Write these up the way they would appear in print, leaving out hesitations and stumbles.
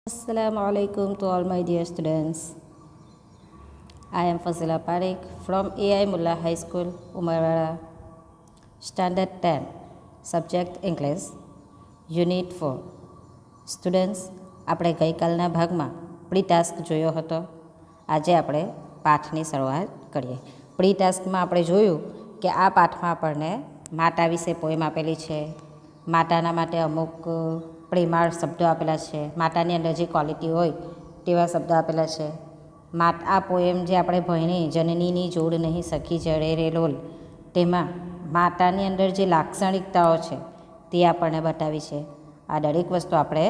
Assalamu alaikum to all my dear students. I am Fazila Parekh from AI Mullah High School, Umarwara, Standard 10, Subject English, Unit 4. Students, આપણે ગઈકાલના ભાગમાં pre task જોયો હતો. આજે આપણે પાઠની શરૂઆત કરીએ. પ્રી ટાસ્કમાં આપણે જોયું કે આ પાઠમાં આપણને માતા વિશે પોએમ આપેલી છે. માતાના માટે અમુક પ્રેમાળ શબ્દો આપેલા છે. માતાની અંદર જે ક્વોલિટી હોય તેવા શબ્દો આપેલા છે. આ પોએમ જે આપણે ભણી જનનીની જોડ નહીં સખી જડે રે લોલ, તેમાં માતાની અંદર જે લાક્ષણિકતાઓ છે તે આપણને બતાવી છે. આ દરેક વસ્તુ આપણે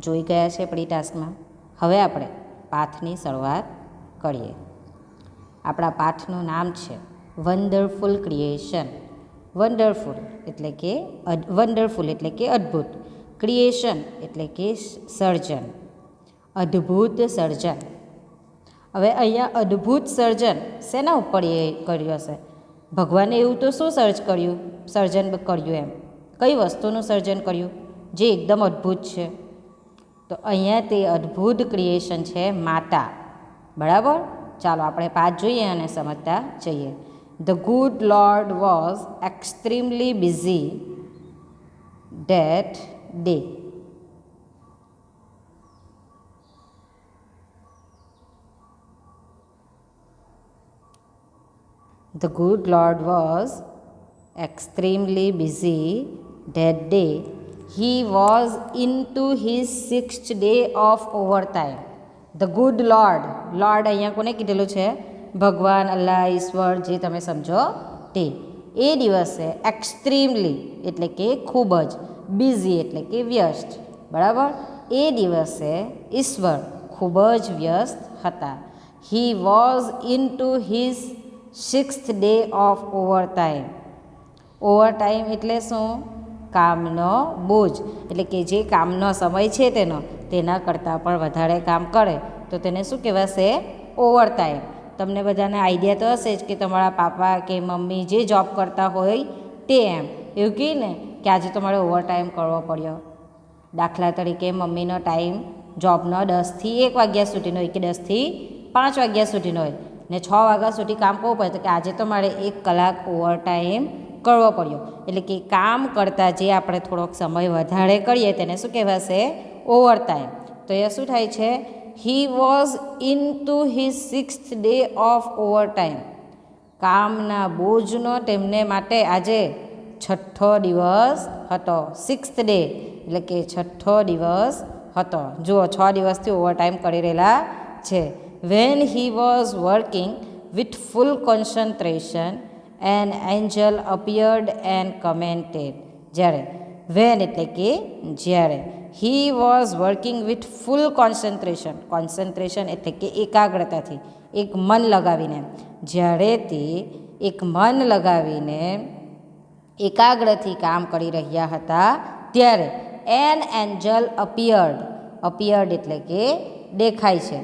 જોઈ ગયા છે પ્રી ટાસ્કમાં. હવે આપણે પાઠની શરૂઆત કરીએ. આપણા પાઠનું નામ છે વન્ડરફુલ ક્રિએશન. વન્ડરફુલ એટલે કે અદ્ભુત. ક્રિએશન એટલે કે સર્જન, અદ્ભુત સર્જન. હવે અહીંયા અદ્ભુત સર્જન શેના ઉપર એ કર્યું હશે? ભગવાને એવું તો શું સર્જન કર્યું એમ? કઈ વસ્તુનું સર્જન કર્યું જે એકદમ અદ્ભુત છે? તો અહીંયા તે અદ્ભુત ક્રિએશન છે માતા. બરાબર? ચાલો આપણે પાઠ જોઈએ અને સમજતા જઈએ. The good Lord was extremely busy that day. The good Lord was extremely busy that day. He was into his 6th day of overtime. The good Lord, Lord અહીંયા કોને કીધેલું છે? ભગવાન, અલ્લાહ, ઈશ્વર, જે તમે સમજો તે. એ દિવસે એક્સ્ટ્રીમલી એટલે કે ખૂબ જ, બિઝી એટલે કે વ્યસ્ત. બરાબર? એ દિવસે ઈશ્વર ખૂબ જ વ્યસ્ત હતા. He was in to his 6th day of overtime. Overtime એટલે શું? કામનો બોજ. એટલે કે જે કામનો સમય છે તેના કરતાં પણ વધારે કામ કરે તો તેને શું કહેવાશે? ઓવરટાઈમ. તમને બધાને આઈડિયા તો હશે જ કે તમારા પાપા કે મમ્મી જે જોબ કરતા હોય તે એમ એવું કહે ને કે આજે તમારે ઓવરટાઈમ કરવો પડ્યો. દાખલા તરીકે મમ્મીનો ટાઈમ જોબનો 10થી 1 વાગ્યા સુધીનો હોય કે 10થી 5 વાગ્યા સુધીનો હોય ને 6 વાગ્યા સુધી કામ કરવું પડે, તો કે આજે તો મારે 1 કલાક ઓવરટાઈમ કરવો પડ્યો. એટલે કે કામ કરતાં જે આપણે થોડોક સમય વધારે કરીએ તેને શું કહેવાશે? ઓવરટાઈમ. તો એ શું થાય છે? He was into his 6th day of overtime. કામના બોજનો તેમને માટે આજે 6થો દિવસ હતો. 6th day એટલે કે 6થો દિવસ હતો. જુઓ, 6 દિવસથી ઓવરટાઈમ કરી રહેલા છે. When he was working with full concentration, an angel appeared and commented. જ્યારે when એટલે કે જ્યારે, he was working with full concentration. concentration એટલે કે એકાગ્રતાથી, એક મન લગાવીને. જ્યારે તે એક મન લગાવીને એકાગ્રથી કામ કરી રહ્યા હતા ત્યારે an angel appeared એટલે કે દેખાય છે.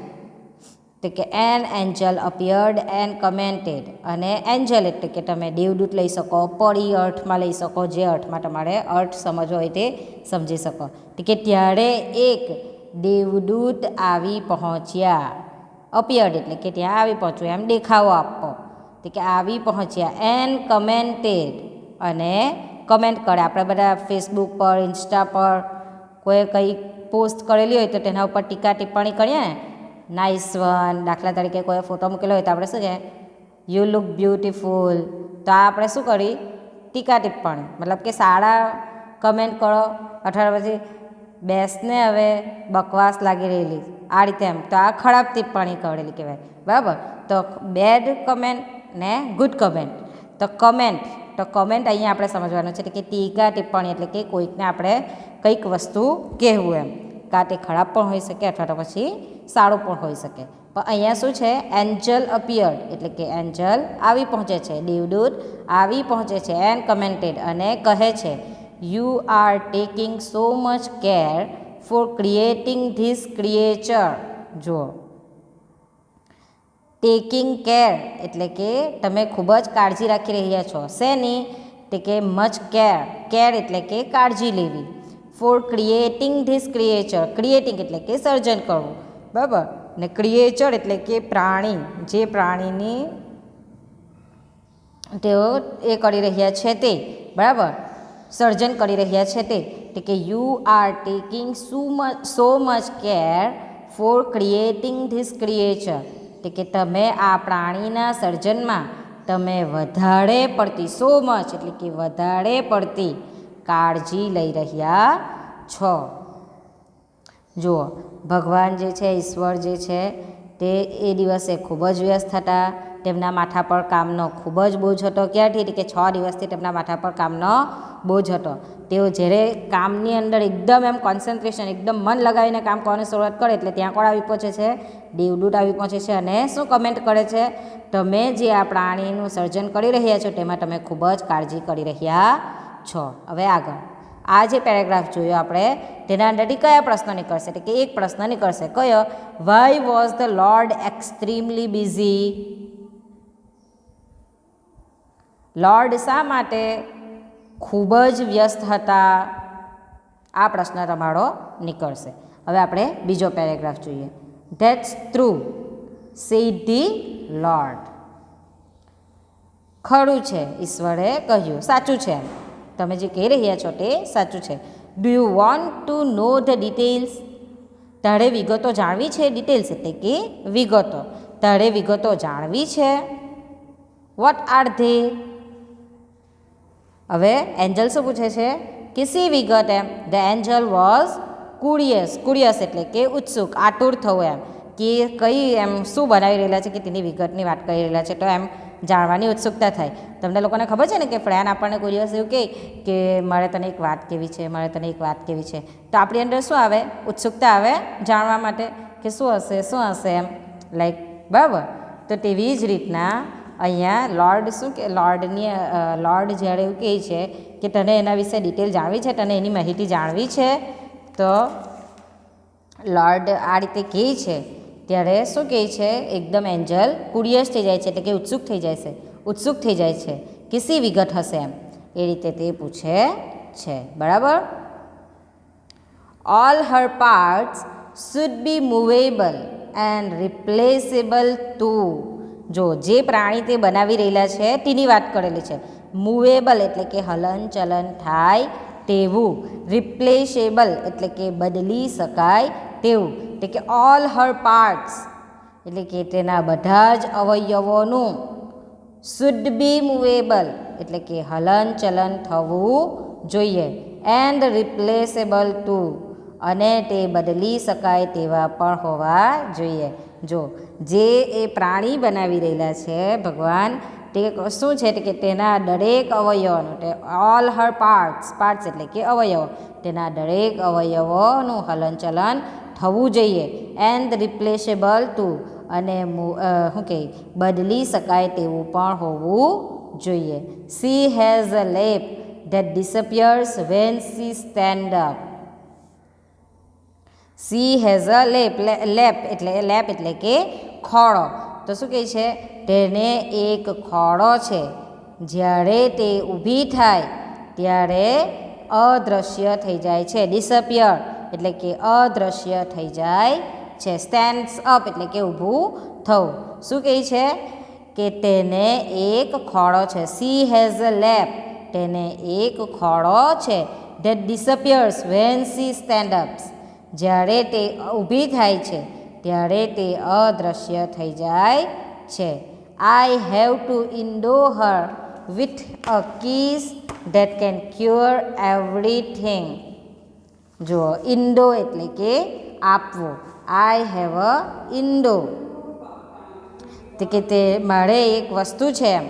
તો કે an angel appeared and commented. અને એન્જલ એટલે કે તમે દેવદૂત લઈ શકો, પરી અર્થમાં લઈ શકો, જે અર્થમાં તમારે અર્થ સમજવો હોય તે સમજી શકો. તો કે ત્યારે એક દેવદૂત આવી પહોંચ્યા. અપિયર્ડ એટલે કે ત્યાં આવી પહોંચવું, એમ દેખાવો આપવો. તો કે આવી પહોંચ્યા. એન્ડ કમેન્ટેડ અને કમેન્ટ કરે. આપણે બધા ફેસબુક પર, ઇન્સ્ટા પર કોઈ કંઈ પોસ્ટ કરેલી હોય તો તેના ઉપર ટીકા ટિપ્પણી કરીએ ને, નાઇસ વન. દાખલા તરીકે કોઈ ફોટો મૂકેલો હોય તો આપણે શું કહે? You look beautiful. તો આ આપણે શું કરી? ટીકા ટિપ્પણી. મતલબ કે સારા કમેન્ટ કરો, અથવા પછી બેસને હવે બકવાસ લાગી રહેલી, આ રીતે એમ. તો આ ખરાબ ટિપ્પણી કરેલી કહેવાય. બરાબર? તો બેડ કમેન્ટ ને ગુડ કમેન્ટ. તો કમેન્ટ અહીંયા આપણે સમજવાનું છે કે ટીકા ટિપ્પણી એટલે કે કોઈકને આપણે કંઈક વસ્તુ કહેવું એમ. કાં તે ખરાબ પણ હોઈ શકે અથવા તો પછી સારું પણ હોઈ શકે. પણ અહીંયા શું છે? એન્જલ અપિયર્ડ એટલે કે એન્જલ આવી પહોંચે છે, દેવદૂત આવી પહોંચે છે. એન્ડ કમેન્ટેડ અને કહે છે, you are taking so much care for creating this creature. જુઓ, ટેકિંગ કેર એટલે કે તમે ખૂબ જ કાળજી રાખી રહ્યા છો. શેની? તે કે મચ કેર એટલે કે કાળજી લેવી. Four creating this creature. Creating એટલે કે સર્જન કરવું, બરાબર, ને ક્રિએચર એટલે કે પ્રાણી, જે પ્રાણીની તેઓ એ કરી રહ્યા છે તે, બરાબર, સર્જન કરી રહ્યા છે તે. એટલે કે you are taking so much care for creating this creature. એટલે કે તમે આ પ્રાણીના સર્જનમાં તમે વધારે પડતી, સો મચ એટલે કે વધારે પડતી કાળજી લઈ રહ્યા છો. જુઓ, ભગવાન જે છે, ઈશ્વર જે છે તે એ દિવસે ખૂબ જ વ્યસ્ત હતા. તેમના માથા પર કામનો ખૂબ જ બોજ હતો. ક્યારથી? કે 6 દિવસથી તેમના માથા પર કામનો બોજ હતો. તેઓ જ્યારે કામની અંદર એકદમ એમ કોન્સન્ટ્રેશન, એકદમ મન લગાવીને કામ કરવાની શરૂઆત કરે એટલે ત્યાં કોણ આવી પહોંચે છે? દેવદૂત આવી પહોંચે છે અને શું કમેન્ટ કરે છે? તમે જે આ પ્રાણીનું સર્જન કરી રહ્યા છો તેમાં તમે ખૂબ જ કાળજી કરી રહ્યા છો. હવે આગળ આ જે પેરેગ્રાફ જોયો આપણે, તેના અંદરથી કયા પ્રશ્નો નીકળશે? એટલે કે એક પ્રશ્ન નીકળશે. કયો? Why was the lord extremely busy? Lord શા માટે ખૂબ જ વ્યસ્ત હતા? આ પ્રશ્ન તમારો નીકળશે. હવે આપણે બીજો પેરેગ્રાફ જોઈએ. That's true said the Lord. ખરું છે, ઈશ્વરે કહ્યું, સાચું છે, તમે જે કહી રહ્યા છો તે સાચું છે. Do you want to know the details? તારે વિગતો જાણવી છે? ડિટેલ્સ એટલે કે વિગતો. તારે વિગતો જાણવી છે? What are they? હવે એન્જલ શું પૂછે છે? કે સી વિગત એમ. The angel was curious. Curious એટલે કે ઉત્સુક, આતુર થવું એમ, કે કઈ એમ શું બનાવી રહેલા છે, કે તેની વિગતની વાત કરી રહેલા છે, તો એમ જાણવાની ઉત્સુકતા થાય. તમને લોકોને ખબર છે ને કે ફ્રેન્ડ આપણને કોઈ દિવસ એવું કહે કે મારે તને એક વાત કહેવી છે, મારે તને એક વાત કહેવી છે, તો આપણી અંદર શું આવે? ઉત્સુકતા આવે જાણવા માટે કે શું હશે, શું હશે એમ, લાઈક, બરાબર. તો તેવી જ રીતના અહીંયા લોર્ડ શું કે લોર્ડ જ્યારે એવું કહે છે કે તને એના વિશે ડિટેલ જાણવી છે, તને એની માહિતી જાણવી છે, તો લોર્ડ આ રીતે કહે છે ત્યારે શું કહે છે? એકદમ એન્જલ ક્યુરિયસ થઈ જાય છે, એટલે કે ઉત્સુક થઈ જાય છે કે શી વિગત હશે એમ, એ રીતે તે પૂછે છે, બરાબર. All her parts should be movable and replaceable too. જો જે પ્રાણી તે બનાવી રહેલા છે તેની વાત કરેલી છે. મૂવેબલ એટલે કે હલન ચલન થાય તેવું, રિપ્લેસેબલ એટલે કે બદલી શકાય તેવું. એટલે કે ઓલ હર પાર્ટ્સ એટલે કે તેના બધા જ અવયવોનું, શુડ બી મૂવેબલ એટલે કે હલન ચલન થવું જોઈએ, એન્ડ રિપ્લેસેબલ ટુ અને તે બદલી શકાય તેવા પણ હોવા જોઈએ. જો જે એ પ્રાણી બનાવી રહેલા છે ભગવાન, તે શું છે કે તેના દરેક અવયવોનું, ઓલ હર પાર્ટ્સ એટલે કે અવયવો, તેના દરેક અવયવોનું હલનચલન થવું જોઈએ, એન્ડ રિપ્લેસેબલ ટુ અને શું કહે બદલી શકાય તેવું પણ હોવું જોઈએ. She has a lap that disappears when she stand up. She has a lap એટલે કે ખોળો. તો શું કહે છે? તેને એક ખોળો છે, જ્યારે તે ઊભી થાય ત્યારે અદૃશ્ય થઈ જાય છે. ડિસઅપિયર એટલે કે અદૃશ્ય થઈ જાય છે. સ્ટેન્ડ્સ અપ એટલે કે ઊભું થવું. શું કહે છે? કે તેને એક ખોળો છે. સી હેઝ અ લેપ, તેને એક ખોળો છે, that disappears when she stand ups, જ્યારે તે ઊભી થાય છે ત્યારે તે અદૃશ્ય થઈ જાય છે. I have to Indo her with a kiss that can cure everything. જુઓ, ઇન્ડો એટલે કે આપવો. આઈ હેવ અ ઇન્ડો એટલે કે તે મારે એક વસ્તુ છે એમ,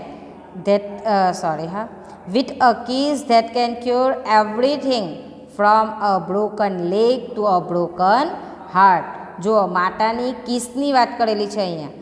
with a kiss that can cure everything from a broken leg to a broken heart. જુઓ, માતાની કિસની વાત કરેલી છે અહીંયા.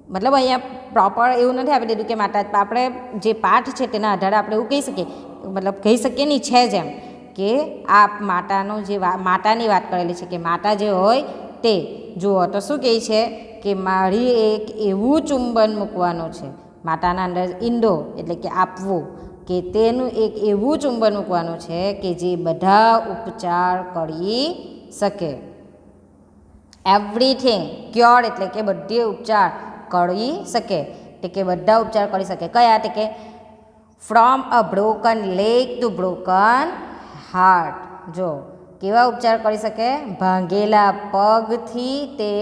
મતલબ અહીંયા પ્રોપર એવું નથી આપી દીધું કે માતા, આપણે જે પાઠ છે તેના આધારે આપણે એવું કહી શકીએ, મતલબ કહી શકીએ નહીં, છે જ એમ કે આ માતાનું જે માતાની વાત કરેલી છે, કે માતા જે હોય તે. જુઓ તો શું કહે છે કે મારી એક એવું ચુંબન મૂકવાનું છે. માતાના અંદર ઇન્ડો એટલે કે આપવું, કે તેનું એક એવું ચુંબન મૂકવાનું છે કે જે બધા ઉપચાર કરી શકે. એવરીથિંગ ક્યોર એટલે કે બધે ઉપચાર કરી શકે, એટલે કે બધા ઉપચાર કરી શકે. કયા? એટલે કે from a broken leg to broken heart. જો કેવા ઉપચાર કરી શકે? ભાંગેલા પગથી તે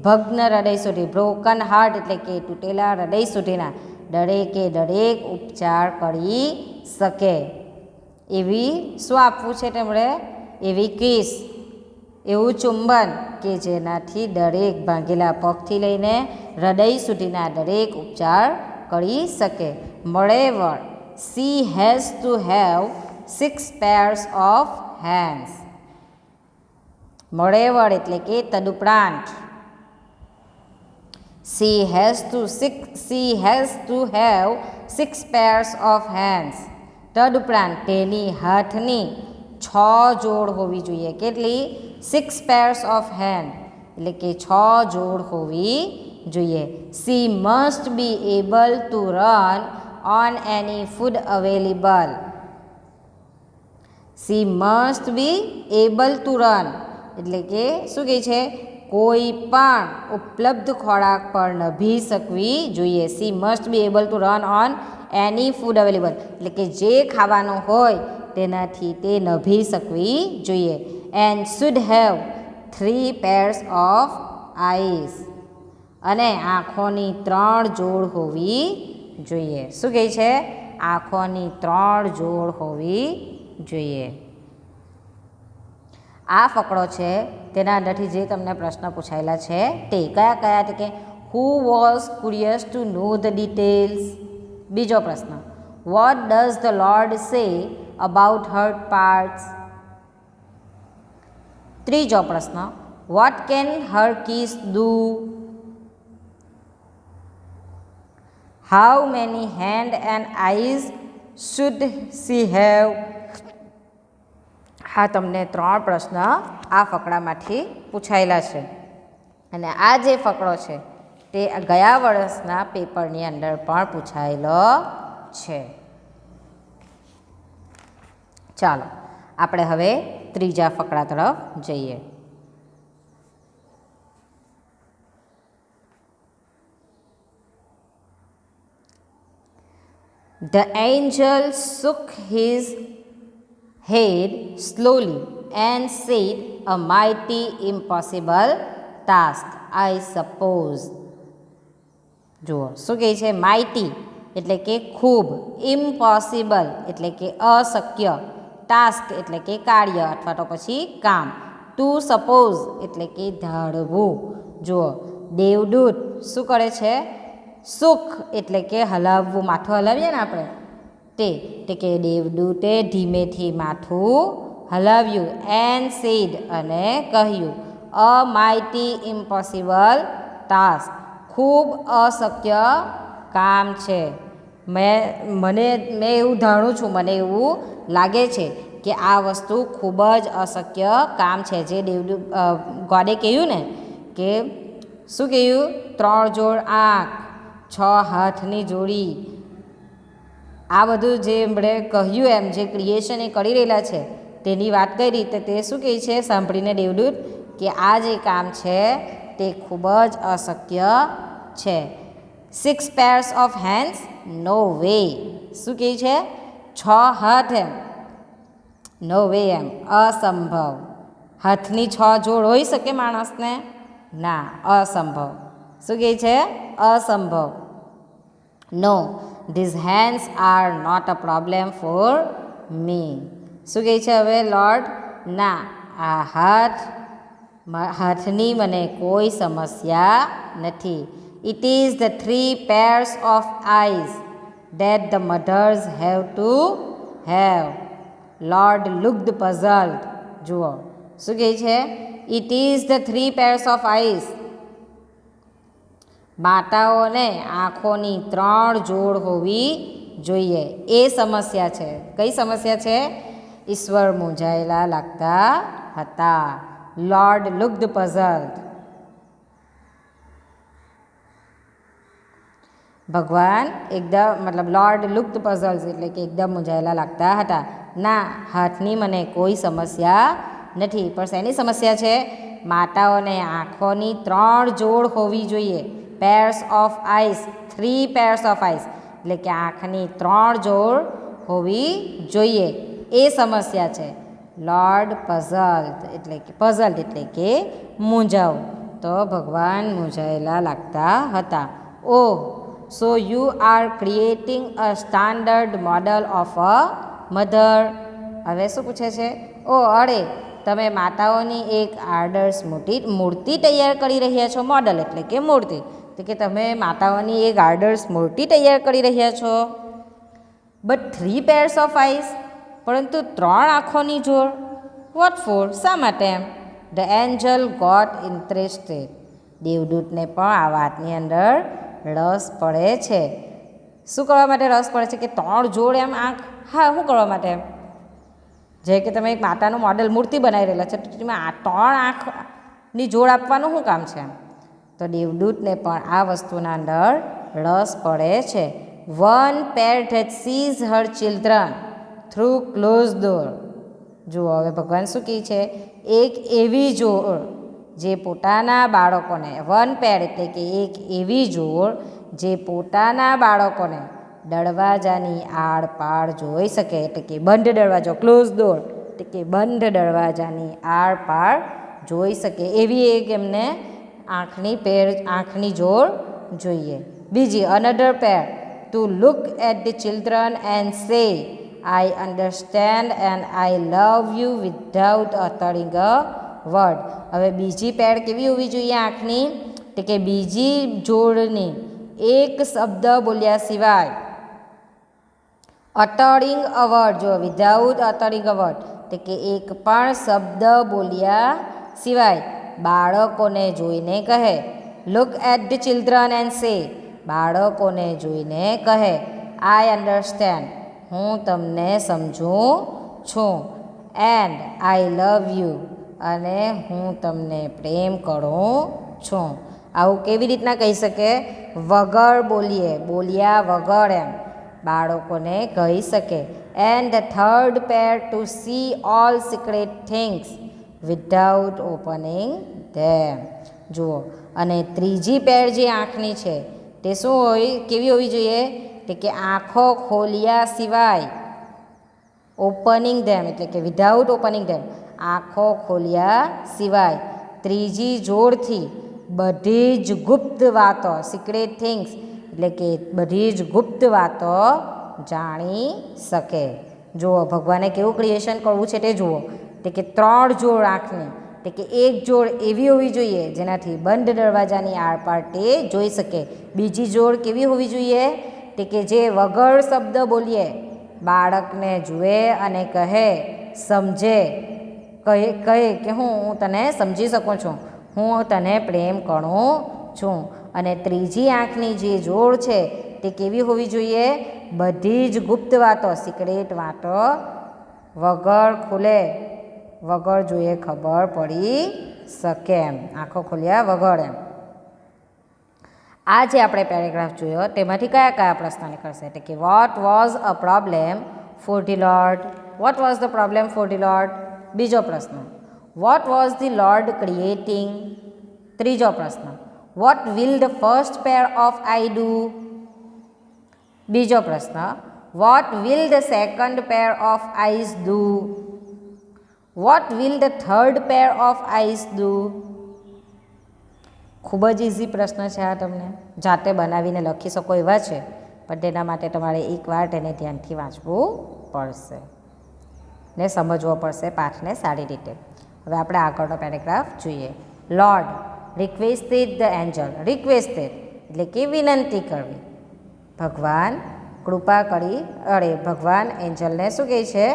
ભગ્ન હૃદય સુધી, બ્રોકન હાર્ટ એટલે કે તૂટેલા હૃદય સુધીના દરેકે દરેક ઉપચાર કરી શકે. એવી શું આપવું છે તેમણે? એવી કિસ, એવું ચુંબન કે જેનાથી દરેક ભાંગેલા પગથી લઈને હૃદય સુધીના દરેક ઉપચાર કરી શકે. મોરેઓવર she has to have 6 pairs of hands. મોરેઓવર એટલે કે તદુપરાંત. she has to have 6 pairs of hands. તદુપરાંત તેની હાથની 6 જોડ હોવી જોઈએ. કેટલી? 6 pairs of hand એટલે કે 6 જોડ હોવી જોઈએ. she must be able to run on any food available. she must be able to run એટલે કે શું કહે છે? કોઈ પણ ઉપલબ્ધ ખોરાક પર નભી શકવી જોઈએ. she must be able to run on any food available એટલે કે જે ખાવાનું હોય તેનાથી તે નભી શકવી જોઈએ. and should have 3 pairs of eyes અને આંખોની 3 જોડ હોવી જોઈએ. શું કહે છે? આંખોની 3 જોડ હોવી જોઈએ. આ ફકરો છે તેના અંદરથી જે તમને પ્રશ્ન પૂછાયેલા છે તે કયા કયા? એટલે કે who was curious to know the details. બીજો પ્રશ્ન, what does the Lord say about hurt parts. ત્રીજો પ્રશ્ન, what can her kiss do. how many hand and eyes should she have. આ તમને 3 પ્રશ્ન આ ફકરામાંથી પૂછાયેલા છે. અને આ જે ફકરો છે તે ગયા વર્ષના પેપરની અંદર પણ પૂછાયેલો છે. ચાલો આપણે હવે ત્રીજા ફકરા તરફ જઈએ. The angel shook his head slowly and said, a mighty impossible task, I suppose. જુઓ શું કહે છે? માઇટી એટલે કે ખૂબ, ઇમ્પોસિબલ એટલે કે અશક્ય, ટાસ્ક એટલે કે કાર્ય અથવા તો પછી કામ, ટુ સપોઝ એટલે કે ધારવું. જુઓ દેવદૂત શું કરે છે? સુખ એટલે કે હલાવવું, માથું હલાવીએ ને આપણે તે કે દેવદૂતે ધીમેથી માથું હલાવ્યું. એન્ડ સેડ અને કહ્યું, અ માઇટી ઇમ્પોસિબલ ટાસ્ક, ખૂબ અશક્ય કામ છે. મેં એવું ધારું છું, મને એવું લાગે છે કે આ વસ્તુ ખૂબ જ અશક્ય કામ છે. જે દેવદૂત ગોડે કહ્યું ને કે શું કહ્યું? 3 જોડ આંખ, 6 હાથની જોડી, આ બધું જે એમણે કહ્યું એમ જે ક્રિએશન એ કરી રહેલા છે તેની વાત કરી. તે શું કહે છે સાંભળીને દેવદૂત? કે આ જે કામ છે તે ખૂબ જ અશક્ય છે. 6 pairs of hands, no way. શું કહે છે? 6 હાથ એમ, નો વે એમ, અસંભવ. હાથની 6 જોડ હોઈ શકે માણસને? ના, અસંભવ. શું કહે છે? અસંભવ. નો, these hands are not a problem for me. શું કહે છે હવે લોર્ડ? ના, આ હાથની મને કોઈ સમસ્યા નથી. It is the 3 pairs of eyes that the mothers have to have. Lord looked puzzled. જુઓ શું કહે છે? It is the 3 pairs of eyes. માતાઓને આંખોની 3 જોડ હોવી જોઈએ એ સમસ્યા છે. કઈ સમસ્યા છે? ઈશ્વર મૂંઝાયેલા લાગતા હતા. લોર્ડ લુક્ડ પઝલ્ડ. ભગવાન એકદમ મતલબ લોર્ડ લુક્ડ પઝલ્સ એટલે કે એકદમ મૂંઝાયેલા લાગતા હતા. ના, હાથની મને કોઈ સમસ્યા નથી, પણ શેની સમસ્યા છે? માતાઓને આંખોની 3 જોડ હોવી જોઈએ. Pairs of eyes, 3 pairs of eyes એટલે કે આંખની 3 જોડ હોવી જોઈએ, એ સમસ્યા છે. લોર્ડ પઝલ્ડ એટલે કે મૂંઝાવું. તો ભગવાન મૂંઝાયેલા લાગતા હતા. Oh, so you are creating a standard model of a mother. હવે શું પૂછે છે? ઓ અરે, તમે માતાઓની એક આદર્શ મૂર્તિ તૈયાર કરી રહ્યા છો. મોડલ એટલે કે મૂર્તિ, તો કે તમે માતાઓની એક આદર્શ મૂર્તિ તૈયાર કરી રહ્યા છો. બટ 3 પેર્સ ઓફ આઈસ, પરંતુ 3 આંખોની જોડ. What for? શા માટે એમ? The angel got interested. દેવદૂતને પણ આ વાતની અંદર રસ પડે છે. શું કરવા માટે રસ પડે છે? કે 3 જોડ એમ આંખ. હા, શું કરવા માટે એમ? જે કે તમે એક માતાનું મોડેલ મૂર્તિ બનાવી રહેલા છે, તો તેમાં 3 આંખની જોડ આપવાનું શું કામ છે? તો દેવદૂતને પણ આ વસ્તુના અંદર રસ પડે છે. One pair that sees her children through closed door. જુઓ હવે ભગવાન શું કહે છે? એક એવી જોડ જે પોતાના બાળકોને, વન પેર એટલે કે એક એવી જોડ જે પોતાના બાળકોને દરવાજાની આરપાર જોઈ શકે, એટલે કે બંધ દરવાજો, ક્લોઝ ડોર એટલે કે બંધ દરવાજાની આરપાર જોઈ શકે, એવી એક એમને આંખની જોડ જોઈએ. બીજી, another pair to look at the children and say I understand and I love you without uttering a word. હવે બીજી પેર કેવી હોવી જોઈએ આંખની? એટલે કે બીજી જોડની એક શબ્દ બોલ્યા સિવાય, અટરિંગ અ વર્ડ, જો વિધાઉટ અટરિંગ અ વર્ડ એટલે કે એક પણ શબ્દ બોલ્યા સિવાય બાળકોને જોઈને કહે. Look at the children and say, બાળકોને જોઈને કહે, આઈ અન્ડરસ્ટેન્ડ, હું તમને સમજું છું, એન્ડ આઈ લવ યુ, અને હું તમને પ્રેમ કરું છું. આવું કેવી રીતના કહી શકે? વગર બોલ્યા વગર એમ બાળકોને કહી શકે. And the third pair to see all secret things without opening them. જુઓ, અને ત્રીજી પેર જે આંખની છે તે શું હોય, કેવી હોવી જોઈએ? તે કે આંખો ખોલ્યા સિવાય, ઓપનિંગ ધેમ એટલે કે વિધાઉટ ઓપનિંગ ધેમ, આંખો ખોલ્યા સિવાય ત્રીજી જોડથી બધી જ ગુપ્ત વાતો, સિક્રેટ થિંગ્સ એટલે કે બધી જ ગુપ્ત વાતો જાણી શકે. જુઓ, ભગવાને કેવું ક્રિએશન કરવું છે તે જુઓ. તે કે 3 જોડ આંખની, તે કે એક જોડ એવી હોવી જોઈએ જેનાથી બંધ દરવાજાની આરપાર તે જોઈ શકે. બીજી જોડ કેવી હોવી જોઈએ? તે કે જે વગર શબ્દ બોલીએ બાળકને જુએ અને કહે, સમજે, કહે કે હું તને સમજી શકું છું, હું તને પ્રેમ કરું છું. અને ત્રીજી આંખની જે જોડ છે તે કેવી હોવી જોઈએ? બધી જ ગુપ્ત વાતો, સિક્રેટ વાતો વગર ખુલે, વગર જોઈએ ખબર પડી શકે એમ, આંખો ખોલ્યા વગર એમ. આ જે આપણે પેરેગ્રાફ જોયો તેમાંથી કયા કયા પ્રશ્ન નીકળશે? એટલે કે what was a problem for the lord? What was the problem for the lord? બીજો પ્રશ્ન, what was the lord creating? ત્રીજો પ્રશ્ન, what will the first pair of I do? બીજો પ્રશ્ન, what will the second pair of eyes do? What will the third pair of eyes do? ખૂબ જ easy પ્રશ્ન છે આ, તમને જાતે બનાવીને લખી શકો એવા છે, પણ તેના માટે તમારે એકવાર તેને ધ્યાનથી વાંચવું પડશે ને સમજવો પડશે પાઠને સારી રીતે. હવે આપણે આગળનો પેરેગ્રાફ જોઈએ. Lord requested the Angel. Requested એટલે કે વિનંતી કરવી. ભગવાન એન્જલને શું કહે છે?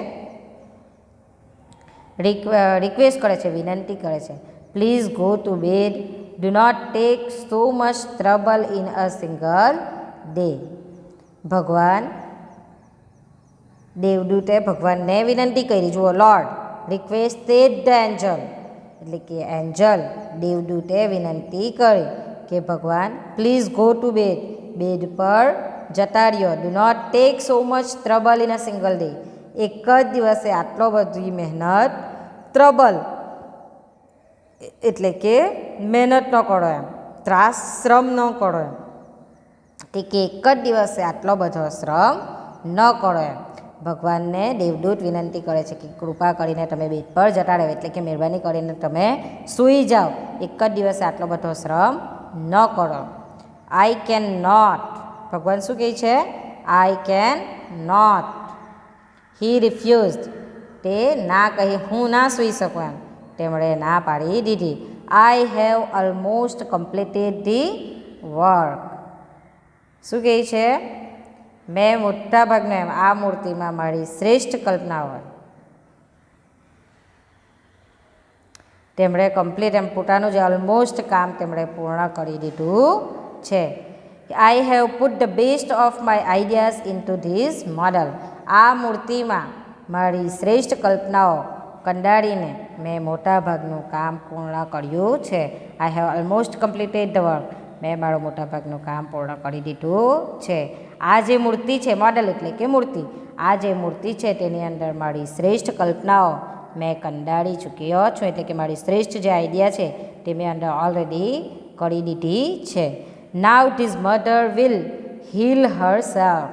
રિક્વેસ્ટ કરે છે, વિનંતી કરે છે. Please go to bed, do not take so much trouble in a single day. દેવદૂતે ભગવાનને વિનંતી કરી. જુઓ, લોર્ડ રિક્વેસ્ટેડ ધ એન્જલ એટલે કે દેવદૂતે વિનંતી કરી કે ભગવાન please go to bed, bed પર જતા રહ્યો. Do not take so much trouble in a single day. એક જ દિવસે આટલો બધી મહેનત, ટ્રબલ એટલે કે મહેનત ન કરો એમ, ત્રાસ શ્રમ ન કરો એમ, કે એક જ દિવસે આટલો બધો શ્રમ ન કરો એમ. ભગવાનને દેવદૂત વિનંતી કરે છે કે કૃપા કરીને તમે બેડ પર જતા રહો, એટલે કે મહેરબાની કરીને તમે સૂઈ જાઓ, એક જ દિવસે આટલો બધો શ્રમ ન કરો. આઈ કેન નોટ, ભગવાન શું કહે છે? I can not. હી રિફ્યુઝડ, તે ના કહી હું ના સૂઈ શકું એમ, તેમણે ના પાડી દીધી. I have almost completed the work. શું કહે છે? મેં મોટા ભાગનું એમ આ મૂર્તિમાં મારી શ્રેષ્ઠ કલ્પના હોય. તેમણે કમ્પ્લીટ એમ પોતાનું જે ઓલમોસ્ટ કામ તેમણે પૂર્ણ કરી દીધું છે. I have put the best of my ideas in two this model. આ મૂર્તિમાં મારી શ્રેષ્ઠ કલ્પનાઓ કંડારીને મેં મોટા ભાગનું કામ પૂર્ણ કર્યું છે. I have almost completed the work. મેં મારું મોટાભાગનું કામ પૂર્ણ કરી દીધું છે. આ જે મૂર્તિ છે, મોડલ એટલે કે મૂર્તિ, આ જે મૂર્તિ છે તેની અંદર મારી શ્રેષ્ઠ કલ્પનાઓ મેં કંડાળી ચૂક્યો છું, એટલે કે મારી શ્રેષ્ઠ જે આઈડિયા છે તે મેં અંદર ઓલરેડી કરી દીધી છે. Now this mother will heal herself.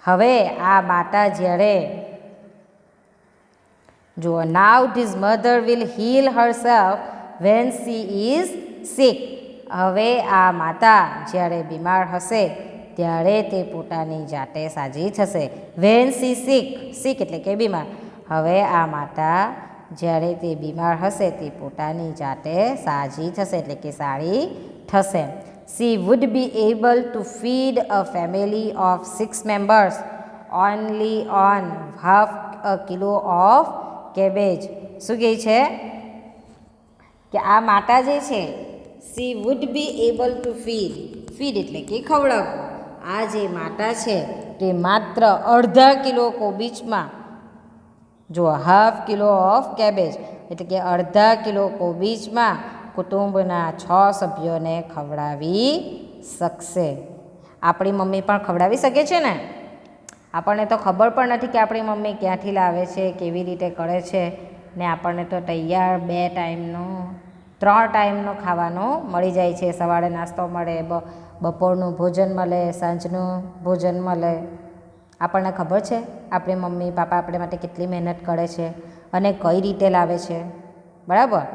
હવે આ માતા જ્યારે જુઓ, now this mother will heal herself when she is sick. હવે આ માતા જ્યારે બીમાર હશે ત્યારે તે પોતાની જાતે સાજી થશે. વેન સી સિક, સિક એટલે કે બીમાર. હવે આ માતા જ્યારે તે બીમાર હશે તે પોતાની જાતે સાજી થશે, એટલે કે સારી થશે. She would be able to feed a family of 6 members only on half a kilo of cabbage. શું કહે છે કે આ માતા જે છે, she would be able to feed, feed એટલે કે ખવડાવવું. આ જે માતા છે તે માત્ર અડધા કિલો કોબીજમાં, જુઓ હાફ કિલો ઓફ કેબેજ એટલે કે અડધા કિલો કોબીજમાં કુટુંબના 6 સભ્યોને ખવડાવી શકશે. આપણી મમ્મી પણ ખવડાવી શકે છે ને? આપણને તો ખબર પણ નથી કે આપણી મમ્મી ક્યાંથી લાવે છે, કેવી રીતે કરે છે, ને આપણને તો તૈયાર 2 ટાઈમનું 3 ટાઈમનું ખાવાનું મળી જાય છે. સવારે નાસ્તો મળે, બપોરનું ભોજન મળે, સાંજનું ભોજન મળે. આપણને ખબર છે આપણી મમ્મી પાપા આપણે માટે કેટલી મહેનત કરે છે અને કઈ રીતે લાવે છે, બરાબર?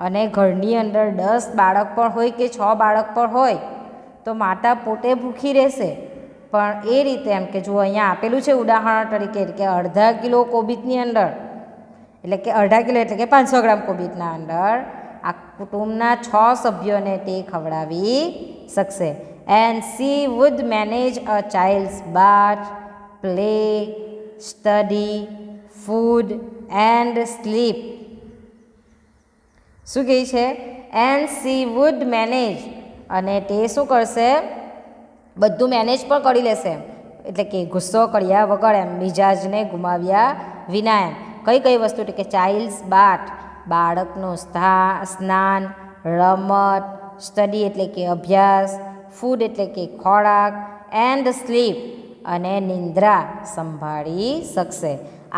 અને ઘરની અંદર 10 બાળક પણ હોય કે 6 બાળક પણ હોય તો માતા પોતે ભૂખી રહેશે, પણ એ રીતે એમ કે જુઓ અહીંયા આપેલું છે ઉદાહરણ તરીકે કે અડધા કિલો કોબીજની અંદર, એટલે કે અડધા કિલો એટલે કે 500 ગ્રામ કોબીજના અંદર આ કુટુંબના 6 સભ્યોને તે ખવડાવી શકશે. And she would manage a child's bath, play, study, food and sleep. શું કહે છે? એન્ડ સી વુડ મેનેજ, અને તે શું કરશે? બધું મેનેજ પણ કરી લેશે, એટલે કે ગુસ્સો કર્યા વગર એમ, મિજાજને ગુમાવ્યા વિના એમ. કઈ કઈ વસ્તુ? કે ચાઇલ્ડ્સ બાથ, બાળકનું સ્નાન, રમત, સ્ટડી એટલે કે અભ્યાસ, ફૂડ એટલે કે ખોરાક, એન્ડ સ્લીપ અને નિંદ્રા સંભાળી શકશે.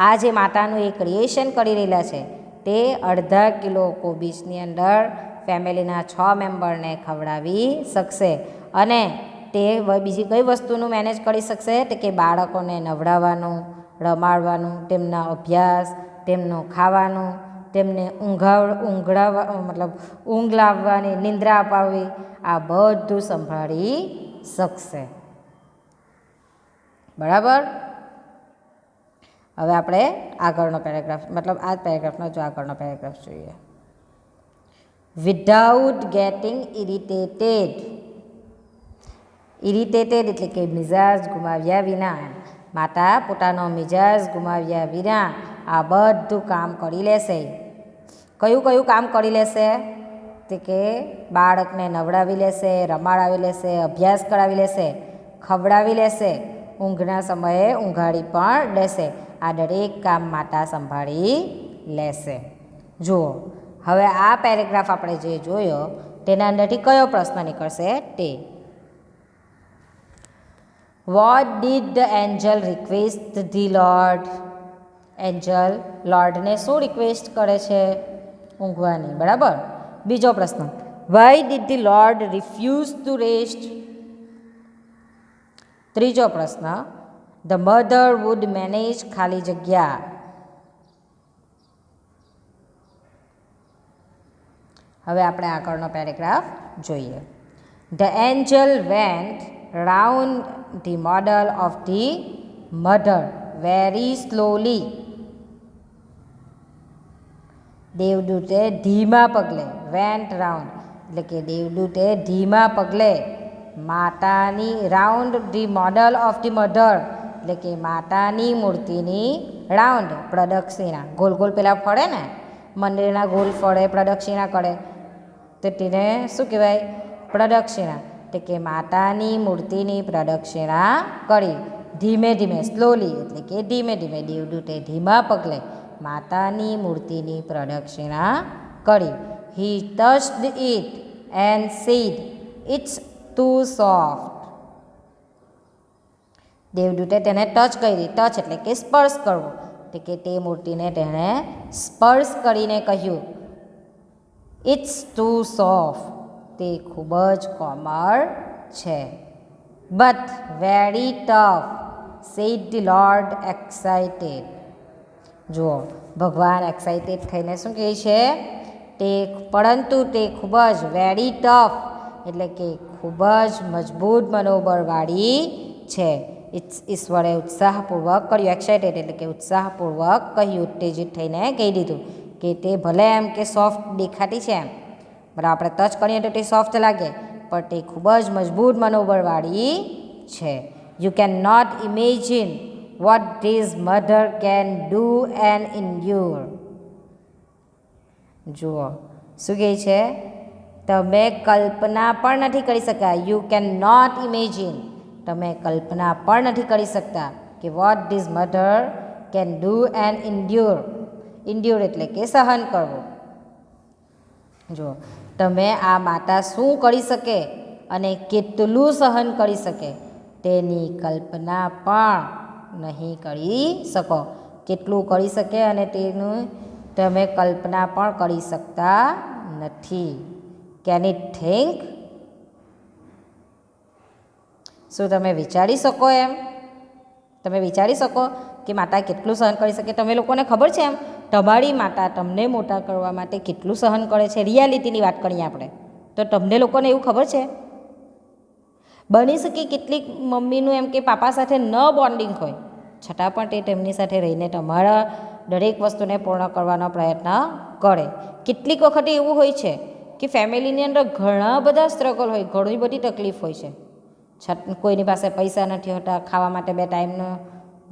આ જે માતાનું એ ક્રિએશન કરી રહેલા છે તે અડધા કિલો કોબીજની અંદર ફેમિલીના 6 મેમ્બરને ખવડાવી શકશે. અને તે બીજી કઈ વસ્તુનું મેનેજ કરી શકશે? તો કે બાળકોને નવડાવવાનું, રમાડવાનું, તેમના અભ્યાસ, તેમનું ખાવાનું, તેમને ઊંઘ લાવવાની, નિંદ્રા અપાવવી, આ બધું સંભાળી શકશે. બરાબર? હવે આપણે આગળનો પેરેગ્રાફ, મતલબ આ પેરેગ્રાફનો જો આગળનો પેરેગ્રાફ જોઈએ. Without gating irritated. ઇરિટેટેડ એટલે કે મિજાજ ગુમાવ્યા વિના. માતા પોતાનો મિજાજ ગુમાવ્યા વિના આ બધું કામ કરી લેશે. કયું કયું કામ કરી લેશે? તે કે બાળકને નવડાવી લેશે, રમાડાવી લેશે, અભ્યાસ કરાવી લેશે, ખવડાવી લેશે, ઊંઘના સમયે ઊંઘાડી પણ લેશે. આ દરેક કામ માતા સંભાળી લેશે. જુઓ, હવે આ પેરેગ્રાફ આપણે જે જોયો તેના અંદરથી કયો પ્રશ્ન નીકળશે તે. What did the angel request the lord? Angel લોર્ડને શું રિક્વેસ્ટ કરે છે? ઊંઘવાની. બરાબર. બીજો પ્રશ્ન, why did the lord refuse to rest? ત્રીજો પ્રશ્ન, ધ મધર વુડ મેનેજ ખાલી જગ્યા. હવે આપણે આગળનો પેરેગ્રાફ જોઈએ. The angel went round the model of the mother very slowly. દેવદૂતે ધીમા પગલે, વેન્ટ રાઉન્ડ એટલે કે દેવદૂતે ધીમા પગલે માતાની, round the model of the mother એટલે કે માતાની મૂર્તિની રાઉન્ડ, પ્રદક્ષિણા, ગોલ ગોલ પેલા ફળે ને મંદિરના ગોલ ફળે, પ્રદક્ષિણા કરે તો તેને શું કહેવાય? પ્રદક્ષિણા. એટલે કે માતાની મૂર્તિની પ્રદક્ષિણા કરી. ધીમે ધીમે, સ્લોલી એટલે કે ધીમે ધીમે, દેવદૂતે ધીમા પગલે માતાની મૂર્તિની પ્રદક્ષિણા કરી. He touched it and said it's too soft. દેવદૂતે તેને ટચ કરી. ટચ એટલે કે સ્પર્શ કરવો, એટલે કે તે મૂર્તિને તેણે સ્પર્શ કરીને કહ્યું ઇટ્સ ટુ સોફ્ટ, તે ખૂબ જ કોમળ છે. But very tough, said the Lord excited. જુઓ, ભગવાન એક્સાઇટેડ થઈને શું કહે છે? તે પરંતુ તે ખૂબ જ, વેરી ટફ એટલે કે ખૂબ જ મજબૂત મનોબળવાળી છે. ઈશ્વરે ઉત્સાહપૂર્વક કર્યું. એક્સાઇટેડ એટલે કે ઉત્સાહપૂર્વક કહ્યું, ઉત્તેજિત થઈને કહી દીધું કે તે ભલે એમ કે સોફ્ટ દેખાતી છે એમ, બરાબર, આપણે ટચ કરીએ તો તે સોફ્ટ લાગે, પણ તે ખૂબ જ મજબૂત મનોબળવાળી છે. You can not imagine what these mother can do and endure. જુઓ શું કહે છે? તમે કલ્પના પણ નથી કરી શકતા. યુ કેન નોટ ઇમેજિન, તમે કલ્પના પણ નથી કરી શકતા કે what these mother can do and endure. Endure એટલે કે સહન કરવું. જો તમે આ માતા શું કરી શકે અને કેટલું સહન કરી શકે તેની કલ્પના પણ નહીં કરી શકો. કેટલું કરી શકે અને તેનું તમે કલ્પના પણ કરી શકતા નથી. Can it think? શું તમે વિચારી શકો એમ? તમે વિચારી શકો કે માતા કેટલું સહન કરી શકે? તમે લોકોને ખબર છે એમ તમારી માતા તમને મોટા કરવા માટે કેટલું સહન કરે છે? રિયાલિટીની વાત કરીએ આપણે તો તમને લોકોને એવું ખબર છે? બની શકે કેટલીક મમ્મીનું એમ કે પાપા સાથે ન બોન્ડિંગ હોય, છતાં પણ તે તેમની સાથે રહીને તમારા દરેક વસ્તુને પૂર્ણ કરવાનો પ્રયત્ન કરે. કેટલીક વખતે એવું હોય છે કે ફેમિલીની અંદર ઘણા બધા સ્ટ્રગલ હોય, ઘણી બધી તકલીફ હોય છે, કોઈની પાસે પૈસા નથી હોતા, ખાવા માટે 2 ટાઈમનું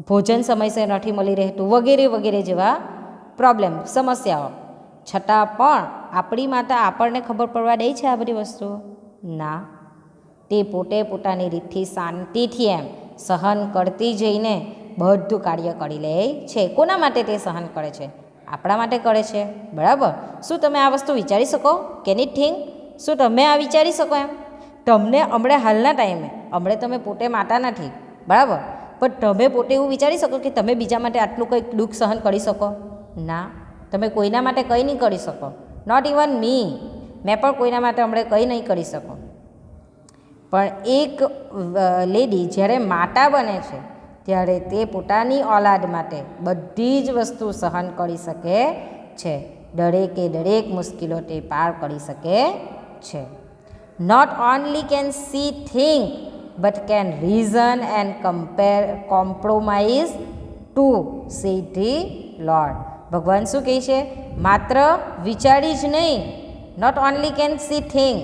ભોજન સમયસર નથી મળી રહેતું, વગેરે વગેરે જેવા પ્રોબ્લેમ, સમસ્યાઓ, છતાં પણ આપણી માતા આપણને ખબર પડવા દે છે આ બધી વસ્તુઓ? ના. તે પોતે પોતાની રીતથી શાંતિથી એમ સહન કરતી જઈને બધું કાર્ય કરી લે છે. કોના માટે તે સહન કરે છે? આપણા માટે કરે છે. બરાબર. શું તમે આ વસ્તુ વિચારી શકો? Can it think? શું તમે આ વિચારી શકો એમ? તમને હમણાં હાલના ટાઈમે, હમણાં તમે પોતે માતા નથી, બરાબર, પણ તમે પોતે એવું વિચારી શકો કે તમે બીજા માટે આટલું કંઈક દુઃખ સહન કરી શકો? ના. તમે કોઈના માટે કંઈ નહીં કરી શકો. નોટ ઇવન મી. મેં પણ કોઈના માટે હમણાં કંઈ નહીં કરી શકો. પણ એક લેડી જ્યારે માતા બને છે ત્યારે તે પોતાની ઓલાદ માટે બધી જ વસ્તુ સહન કરી શકે છે. દરેકે દરેક મુશ્કેલો તે પાર કરી શકે છે. Not only can she think but can reason and compromise too said the Lord. ભગવાન શું કહે છે? માત્ર વિચારી જ નહીં, not only can she think,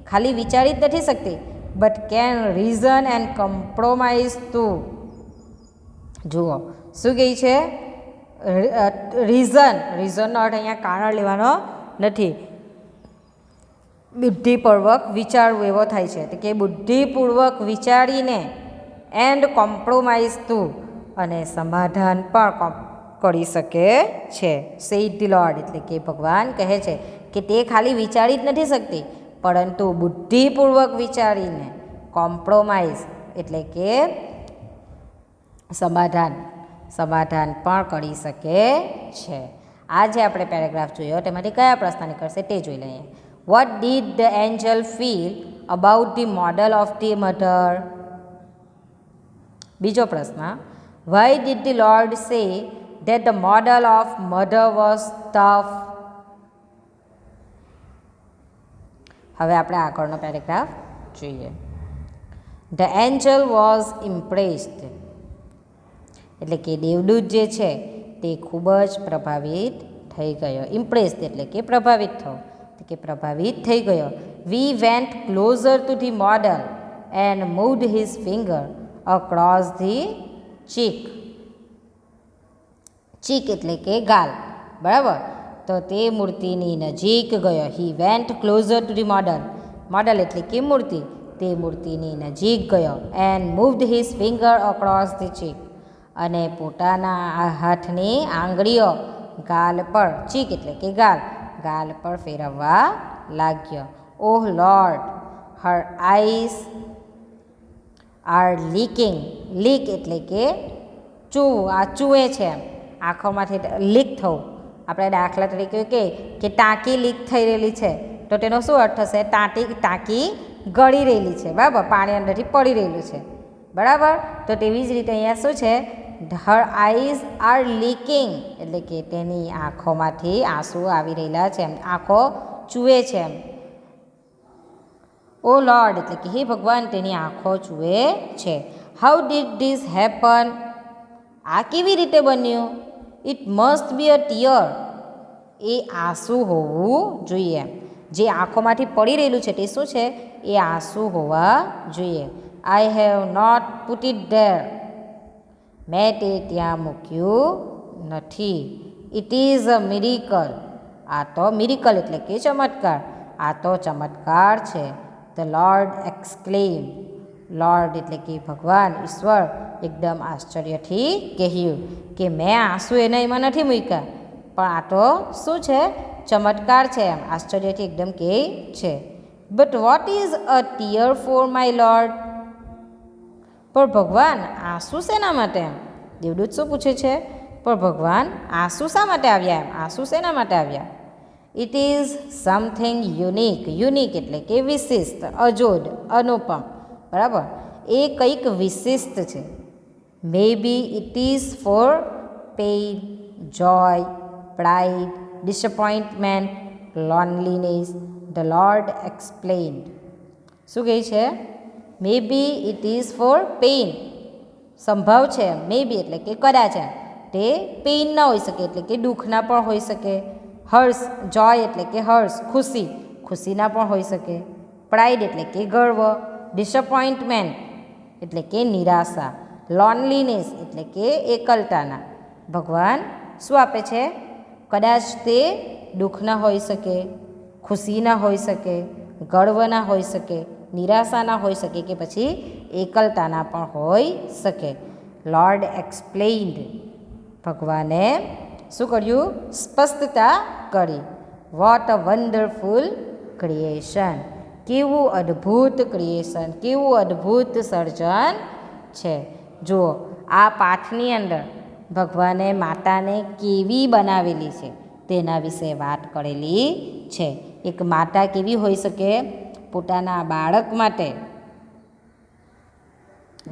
ખાલી વિચારી જ નથી શકતી, but can reason and compromise too. જુઓ શું કહે છે? રીઝનનો અર્થ અહીંયા કારણ લેવાનો નથી, બુદ્ધિપૂર્વક વિચારવું એવો થાય છે. તો કે બુદ્ધિપૂર્વક વિચારીને એન્ડ કોમ્પ્રોમાઇઝ ટુ, અને સમાધાન પણ કરી શકે છે. સેડ ધી લોર્ડ એટલે કે ભગવાન કહે છે કે તે ખાલી વિચારી જ નથી શકતી, પરંતુ બુદ્ધિપૂર્વક વિચારીને કોમ્પ્રોમાઇઝ એટલે કે સમાધાન પણ કરી શકે છે. આ જે આપણે પેરેગ્રાફ જોયો તેમાંથી કયા પ્રશ્ન નીકળશે તે જોઈ લઈએ. Vote did the Angel feel about the model of the mother? બીજો પ્રશ્ન, વાય ડીડ ધી લોર્ડ સે that the model of mother was tough? હવે આપણે આગળનો પેરેગ્રાફ જોઈએ. The angel was impressed એટલે કે દેવદૂત જે છે તે ખૂબ જ પ્રભાવિત થઈ ગયો. ઇમ્પ્રેસ્ડ એટલે કે પ્રભાવિત થવો, કે પ્રભાવિત થઈ ગયો. We went closer to the model and moved his finger across the cheek. ચીક એટલે કે ગાલ, બરાબર. તો તે મૂર્તિની નજીક ગયો. He went closer to the model એટલે કે મૂર્તિ, તે મૂર્તિની નજીક ગયો. And moved his finger across the cheek અને પોતાના હાથની આંગળીઓ ગાલ પર, ચીક એટલે કે ગાલ પર ફેરવવા લાગ્યો. Oh lord, her eyes are leaking. Leak એટલે કે ચૂવે છે, આંખોમાંથી લીક થવું. આપણે દાખલા તરીકે કે ટાંકી લીક થઈ રહેલી છે, તો તેનો શું અર્થ થશે? ટાંકી ગળી રહેલી છે, બરાબર, પાણી અંદરથી પડી રહેલું છે, બરાબર. તો તેવી જ રીતે અહીંયા શું છે? હર આઈઝ આર લીકિંગ એટલે કે તેની આંખોમાંથી આંસુ આવી રહેલા છે, આંખો ચૂવે છે એમ. ઓ લોર્ડ એટલે કે હે ભગવાન, તેની આંખો ચૂવે છે. How did this happen? આ કેવી રીતે બન્યું? It must be a tear. એ આંસુ હોવું જોઈએ. જે આંખોમાંથી પડી રહેલું છે તે શું છે? એ આંસુ હોવા જોઈએ. I have not put it there. મેં તે ત્યાં મૂક્યું નથી. It is a miracle. આ તો મિરેકલ એટલે કે ચમત્કાર. આ તો ચમત્કાર છે. The lord એક્સક્લેમ. લોર્ડ એટલે કે ભગવાન, ઈશ્વર એકદમ આશ્ચર્યથી કહ્યું કે મેં આંસુ એમાં નથી મૂક્યા, પણ આ તો શું છે? ચમત્કાર છે એમ આશ્ચર્યથી એકદમ કહે છે. But what is a tear for my lord? પણ ભગવાન આંસુ શેના માટે? એમ દેવદૂત શું પૂછે છે? પણ ભગવાન આંસુ શા માટે આવ્યા? એમ આંસુ શેના માટે આવ્યા? ઇટ ઇઝ સમથિંગ યુનિક એટલે કે વિશિષ્ટ, અજોડ, અનુપમ, બરાબર. એ કંઈક વિશિષ્ટ છે. May be it is for pain, joy, pride, disappointment, loneliness. The lord explained. શું કહે છે? May be it is for pain, સંભવ છે. મે બી એટલે કે કદાચ તે પેઇન ના હોઈ શકે એટલે કે દુઃખના પણ હોઈ શકે. હર્ષ, જોય એટલે કે હર્ષ, ખુશીના પણ હોઈ શકે. પ્રાઇડ એટલે કે ગર્વ. ડિસઅપોઇન્ટમેન્ટ એટલે કે નિરાશા. લોનલીનેસ એટલે કે એકલતાના. ભગવાન શું આપે છે? કદાચ તે દુઃખના હોઈ શકે, ખુશીના હોઈ શકે, ગર્વના હોઈ શકે, નિરાશાના હોઈ શકે, કે પછી એકલતાના પણ હોઈ શકે. Lord explained. ભગવાને શું કર્યું? સ્પષ્ટતા કરી. What a wonderful creation. કેવું અદ્ભુત ક્રિએશન, કેવું અદ્ભુત સર્જન છે. જુઓ, આ પાઠની અંદર ભગવાને માતાને કેવી બનાવેલી છે તેના વિશે વાત કરેલી છે. એક માતા કેવી હોઈ શકે? પોતાના બાળક માટે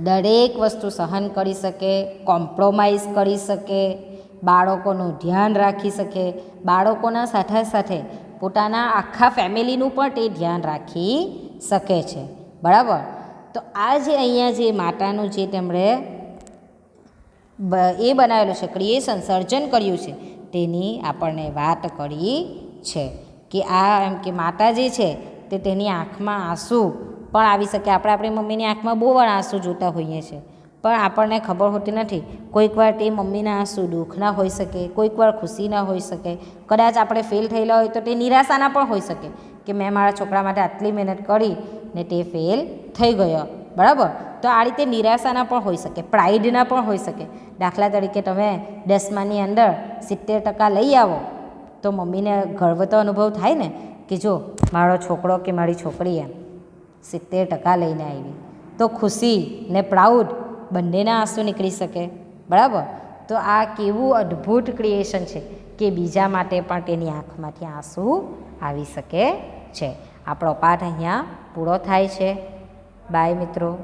દરેક વસ્તુ સહન કરી શકે, કોમ્પ્રોમાઇઝ કરી શકે, બાળકોનું ધ્યાન રાખી શકે, બાળકોના સાથે સાથે પોતાના આખા ફેમિલીનું પણ તે ધ્યાન રાખી શકે છે, બરાબર. તો આ જે અહીંયા જે માતાનું જે તેમણે એ બનાવેલું છે, ક્રિએશન, સર્જન કર્યું છે, તેની આપણને વાત કરી છે કે આ એમ કે માતા જે છે તે તેની આંખમાં આંસુ પણ આવી શકે. આપણે આપણી મમ્મીની આંખમાં બહુ વાર આંસુ જોતા હોઈએ છીએ, પણ આપણને ખબર હોતી નથી. કોઈક વાર તે મમ્મીના આંસુ દુઃખના હોઈ શકે, કોઈક વાર ખુશીના હોઈ શકે. કદાચ આપણે ફેલ થયેલા હોય તો તે નિરાશાના પણ હોઈ શકે કે મેં મારા છોકરા માટે આટલી મહેનત કરી ને તે ફેલ થઈ ગયો. બરાબર. તો આ રીતે નિરાશાના પણ હોઈ શકે, પ્રાઇડના પણ હોઈ શકે. દાખલા તરીકે તમે 10માની અંદર 70% લઈ આવો તો મમ્મીને ગર્વ તો અનુભવ થાય ને કે જો મારો છોકરો કે મારી છોકરીએ 70% લઈને આવી, તો ખુશી ને પ્રાઉડ બંનેના આંસુ નીકળી શકે. બરાબર. તો આ કેવું અદ્ભુત ક્રિએશન છે કે બીજા માટે પણ તેની આંખમાંથી આંસુ આવી શકે છે. આપણો પાઠ અહીંયા પૂરો થાય છે. બાય મિત્રો.